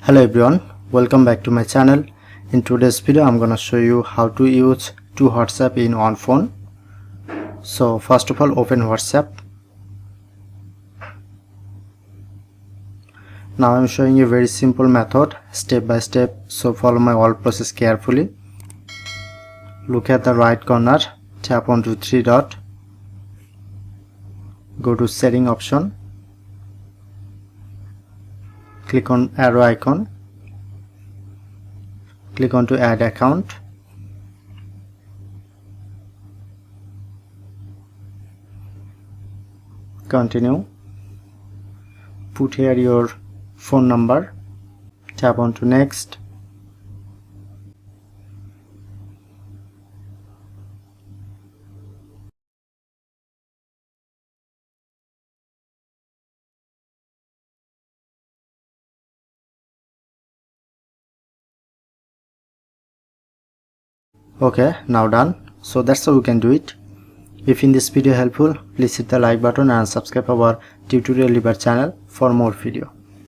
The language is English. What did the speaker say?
Hello everyone, welcome back to my channel. In today's video I'm gonna show you how to use two WhatsApp in one phone. So first of all, open WhatsApp. Now I'm showing you a very simple method, step by step, so follow my whole process carefully. Look at the right corner, tap onto three dot, go to setting option, click on arrow icon, click on to add account, continue, put here your phone number, tap on to next, okay, now done. So that's how you can do it. If in this video helpful, please hit the like button and subscribe our tutorial library channel for more video.